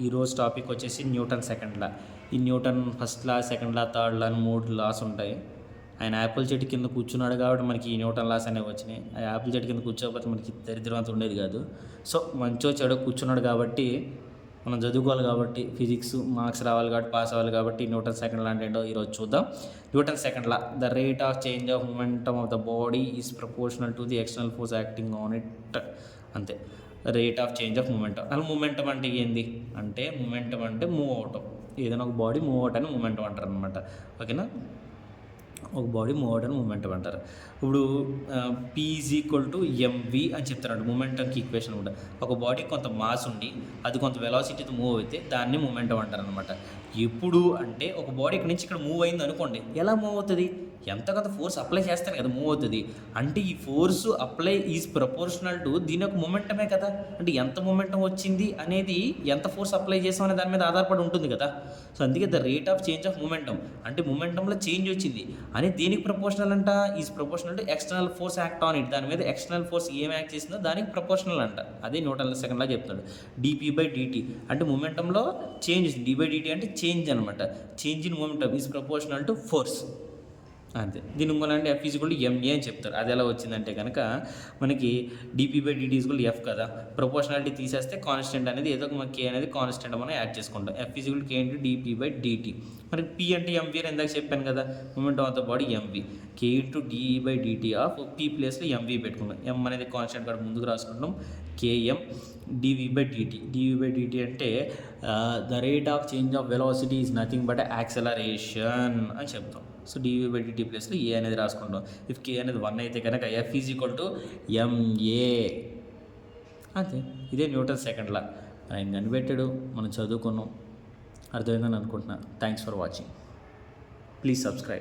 ఈరోజు టాపిక్ వచ్చేసి Newton second లా. ఈ న్యూటన్ ఫస్ట్ లా, సెకండ్ లా, థర్డ్ లా అని 3 లాస్ ఉంటాయి. ఆయన యాపిల్ చెట్టు కింద కూర్చున్నాడు కాబట్టి మనకి ఈ న్యూటన్ లాస్ అనేవి వచ్చినాయి. ఆ యాపిల్ చెట్టు కింద కూర్చోకపోతే మనకి దరిద్రం అంత ఉండేది కాదు. సో మంచో చెడో కూర్చున్నాడు కాబట్టి మనం చదువుకోవాలి, కాబట్టి ఫిజిక్స్ మార్క్స్ రావాలి, కాబట్టి పాస్ అవ్వాలి. కాబట్టి న్యూటన్ సెకండ్ లా అంటే ఏంటో ఈరోజు చూద్దాం. Newton second law, the rate of change of momentum of the body is proportional to the external force acting on it. అంతే, rate of change of momentum. అసలు మూమెంటం అంటే ఏంది అంటే, మూమెంటం అంటే మూవ్ అవటం. ఏదైనా ఒక బాడీ మూవ్ అవటాన్ని మూమెంటం అంటారు అనమాట. ఓకేనా, ఒక బాడీ మూవ్ అవటాన్ని మూమెంటం అంటారు. ఇప్పుడు P is equal to MV అని చెప్తారంట మూమెంటంకి ఈక్వేషన్ కూడా. ఒక బాడీ కొంత మాస్ ఉండి అది కొంత వెలాసిటీతో మూవ్ అయితే దాన్ని మూమెంటం అంటారు అనమాట. ఎప్పుడు అంటే ఒక బాడీ ఇక్కడ నుంచి ఇక్కడ మూవ్ అయింది అనుకోండి, ఎలా మూవ్ అవుతుంది? ఎంత కొంత ఫోర్స్ అప్లై చేస్తాను కదా మూవ్ అవుతుంది. అంటే ఈ force apply is proportional to దీని యొక్క మూమెంటమే కదా. అంటే ఎంత మూమెంటం వచ్చింది అనేది, ఎంత ఫోర్స్ అప్లై చేసాం అనే దాని మీద ఆధారపడి ఉంటుంది కదా. సో అందుకే the rate of change of momentum అంటే మూమెంటంలో చేంజ్ వచ్చింది అని దేనికి ప్రపోర్షనల్ అంట? Is proportional to external force act on it. దాని మీద ఎక్స్టర్నల్ ఫోర్స్ ఏం యాక్ట్ చేసిందో దానికి ప్రపోర్షనల్ అంట. అదే న్యూటన్ సెకండ్ లా చెప్తాడు. డిపి/డిటి అంటే మూమెంటంలో చేంజ్, డి/డిటి అంటే చేంజ్ అనమాట. Change in momentum is proportional to force. అంతే. దీని మూలంటే F is equal to MA అని చెప్తారు. అది ఎలా వచ్చిందంటే కనుక మనకి డిపి/డిటి ఈజ్ ఈక్వల్ టు ఎఫ్ కదా. ప్రపోర్షనాలిటీ తీసేస్తే కాన్స్టెంట్ అనేది ఏదో ఒక కే అనేది కాన్స్టెంట్ మనం యాడ్ చేసుకుంటాం. F is equal to K into డిపి/డిటి. మనకి పి అంటే ఎంవి అని ఇందాక చెప్పాను కదా, moment of the body MV. K into డి/డిటి ఆఫ్ పి ప్లేస్లో ఎంవి పెట్టుకున్నాం. ఎం అనేది కాన్స్టెంట్ కూడా ముందుకు రాసుకుంటాం. కేఎం డివి/డిటి. డివి/డిటి అంటే the rate of change of velocity is nothing but acceleration అని చెప్తాం. సో డివి/డిటి ప్లేస్లో ఏ అనేది రాసుకుంటాం. ఇఫ్ కే అనేది 1 అయితే కనుక F is equal to MA. అంతే, ఇదే న్యూటన్ సెకండ్ లా. ఆయన కనిపెట్టాడు, మనం చదువుకున్నాం. అర్థమైందని అనుకుంటున్నా. Thanks for watching. Please subscribe.